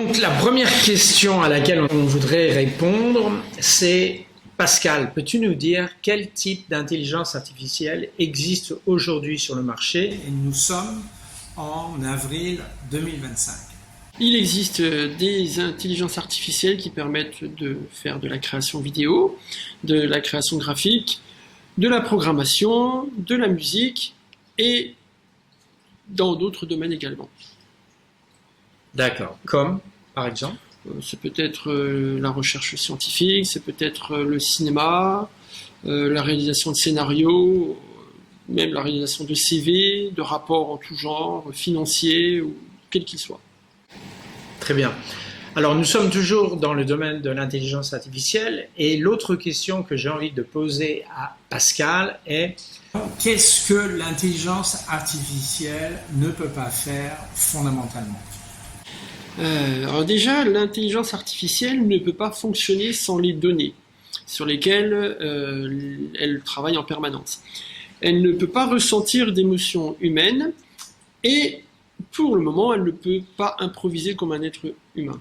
Donc la première question à laquelle on voudrait répondre, c'est Pascal, peux-tu nous dire quel type d'intelligence artificielle existe aujourd'hui sur le marché? Et nous sommes en avril 2025. Il existe des intelligences artificielles qui permettent de faire de la création vidéo, de la création graphique, de la programmation, de la musique et dans d'autres domaines également. D'accord. Comme, par exemple? C'est peut-être la recherche scientifique, c'est peut-être le cinéma, la réalisation de scénarios, même la réalisation de CV, de rapports en tout genre, financiers ou quels qu'ils soient. Très bien. Alors nous sommes toujours dans le domaine de l'intelligence artificielle et l'autre question que j'ai envie de poser à Pascal est qu'est-ce que l'intelligence artificielle ne peut pas faire fondamentalement? Alors déjà, l'intelligence artificielle ne peut pas fonctionner sans les données sur lesquelles elle travaille en permanence. Elle ne peut pas ressentir d'émotions humaines et pour le moment, elle ne peut pas improviser comme un être humain.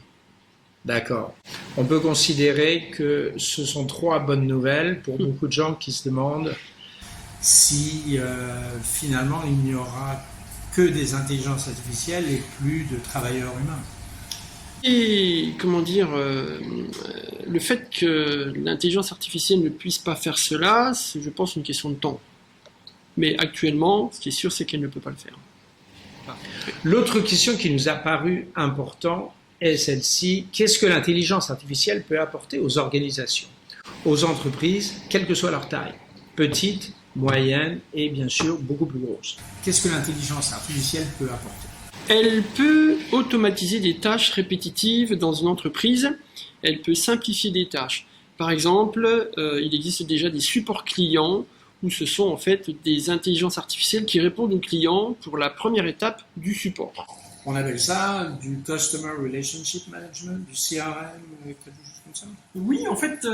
D'accord. On peut considérer que ce sont trois bonnes nouvelles pour beaucoup de gens qui se demandent si finalement il n'y aura que des intelligences artificielles et plus de travailleurs humains. Et comment dire, le fait que l'intelligence artificielle ne puisse pas faire cela, c'est, je pense, une question de temps. Mais actuellement, ce qui est sûr, c'est qu'elle ne peut pas le faire. L'autre question qui nous a paru importante est celle-ci. Qu'est-ce que l'intelligence artificielle peut apporter aux organisations, aux entreprises, quelle que soit leur taille, petite, moyenne et bien sûr beaucoup plus grosse? Qu'est-ce que l'intelligence artificielle peut apporter? Elle peut automatiser des tâches répétitives dans une entreprise. Elle peut simplifier des tâches. Par exemple, il existe déjà des supports clients où ce sont en fait des intelligences artificielles qui répondent aux clients pour la première étape du support. On appelle ça du Customer Relationship Management, du CRM, quelque chose comme ça? Oui, en fait,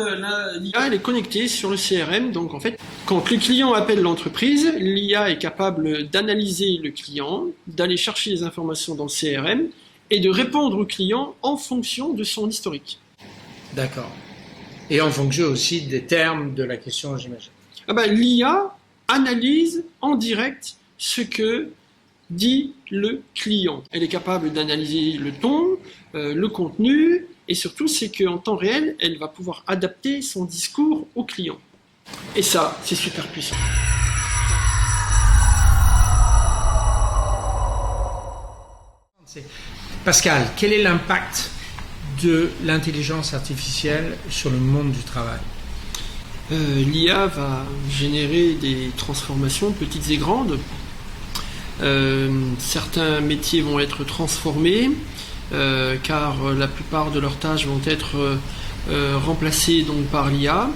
l'IA elle est connectée sur le CRM. Donc en fait, quand le client appelle l'entreprise, l'IA est capable d'analyser le client, d'aller chercher les informations dans le CRM et de répondre au client en fonction de son historique. D'accord. Et en fonction aussi des termes de la question, j'imagine. L'IA analyse en direct ce que dit le client. Elle est capable d'analyser le ton, le contenu, et surtout c'est qu'en temps réel, elle va pouvoir adapter son discours au client. Et ça, c'est super puissant. Pascal, quel est l'impact de l'intelligence artificielle sur le monde du travail? L'IA va générer des transformations petites et grandes. Certains métiers vont être transformés car la plupart de leurs tâches vont être remplacées donc par l'IA.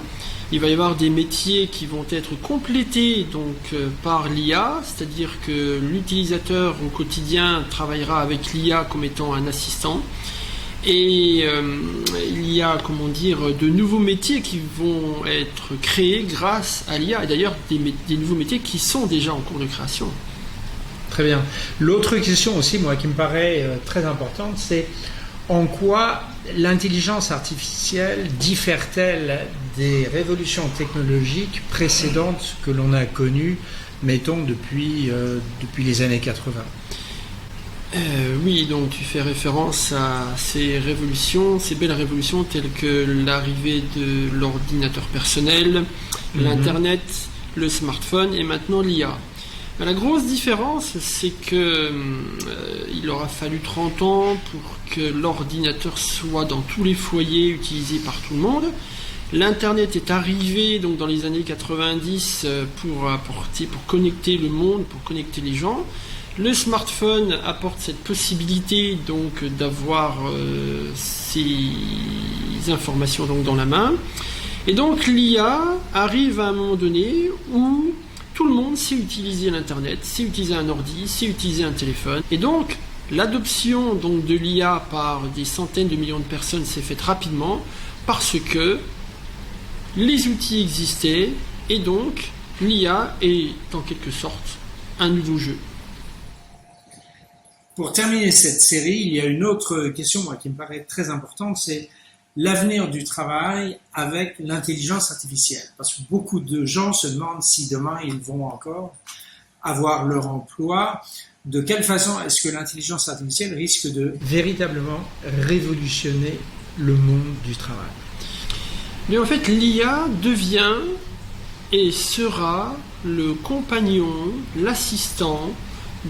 Il va y avoir des métiers qui vont être complétés donc par l'IA, c'est-à-dire que l'utilisateur au quotidien travaillera avec l'IA comme étant un assistant. Et il y a, de nouveaux métiers qui vont être créés grâce à l'IA, et d'ailleurs des nouveaux métiers qui sont déjà en cours de création. Très bien. L'autre question aussi, moi, qui me paraît très importante, c'est en quoi l'intelligence artificielle diffère-t-elle des révolutions technologiques précédentes que l'on a connues, mettons, depuis les années 80? Oui, donc tu fais référence à ces révolutions, ces belles révolutions telles que l'arrivée de l'ordinateur personnel, l'Internet, le smartphone et maintenant l'IA. La grosse différence, c'est que il aura fallu 30 ans pour que l'ordinateur soit dans tous les foyers utilisé par tout le monde. L'Internet est arrivé donc dans les années 90 pour connecter le monde, pour connecter les gens. Le smartphone apporte cette possibilité donc d'avoir ces informations donc dans la main. Et donc l'IA arrive à un moment donné où tout le monde sait utiliser l'Internet, sait utiliser un ordi, sait utiliser un téléphone. Et donc l'adoption donc de l'IA par des centaines de millions de personnes s'est faite rapidement parce que les outils existaient et donc l'IA est en quelque sorte un nouveau jeu. Pour terminer cette série, il y a une autre question moi, qui me paraît très importante, c'est l'avenir du travail avec l'intelligence artificielle. Parce que beaucoup de gens se demandent si demain ils vont encore avoir leur emploi. De quelle façon est-ce que l'intelligence artificielle risque de véritablement révolutionner le monde du travail? Mais en fait, l'IA devient et sera le compagnon, l'assistant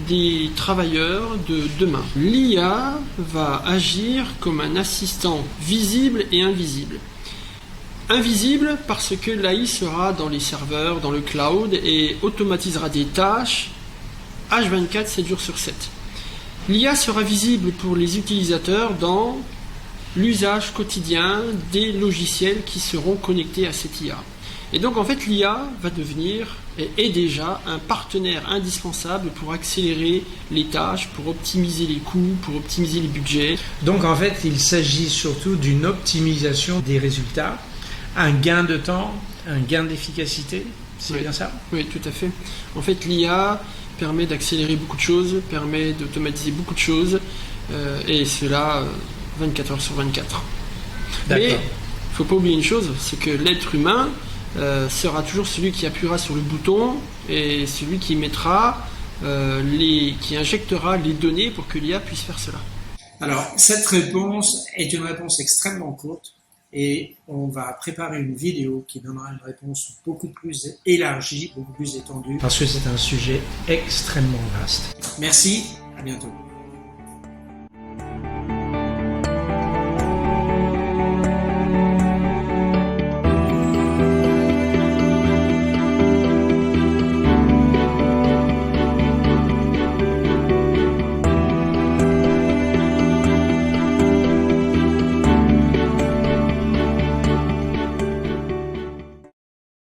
des travailleurs de demain. L'IA va agir comme un assistant visible et invisible. Invisible parce que l'AI sera dans les serveurs, dans le cloud et automatisera des tâches H24, 7 jours sur 7. L'IA sera visible pour les utilisateurs dans l'usage quotidien des logiciels qui seront connectés à cette IA. Et donc en fait l'IA va devenir et est déjà un partenaire indispensable pour accélérer les tâches, pour optimiser les coûts, pour optimiser les budgets. Donc en fait il s'agit surtout d'une optimisation des résultats, un gain de temps, un gain d'efficacité, c'est bien ça? Oui, tout à fait. En fait l'IA permet d'accélérer beaucoup de choses, permet d'automatiser beaucoup de choses, et cela 24 heures sur 24. D'accord. Mais il ne faut pas oublier une chose, c'est que l'être humain sera toujours celui qui appuiera sur le bouton et celui qui mettra, qui injectera les données pour que l'IA puisse faire cela. Alors, cette réponse est une réponse extrêmement courte et on va préparer une vidéo qui donnera une réponse beaucoup plus élargie, beaucoup plus étendue. Parce que c'est un sujet extrêmement vaste. Merci, à bientôt.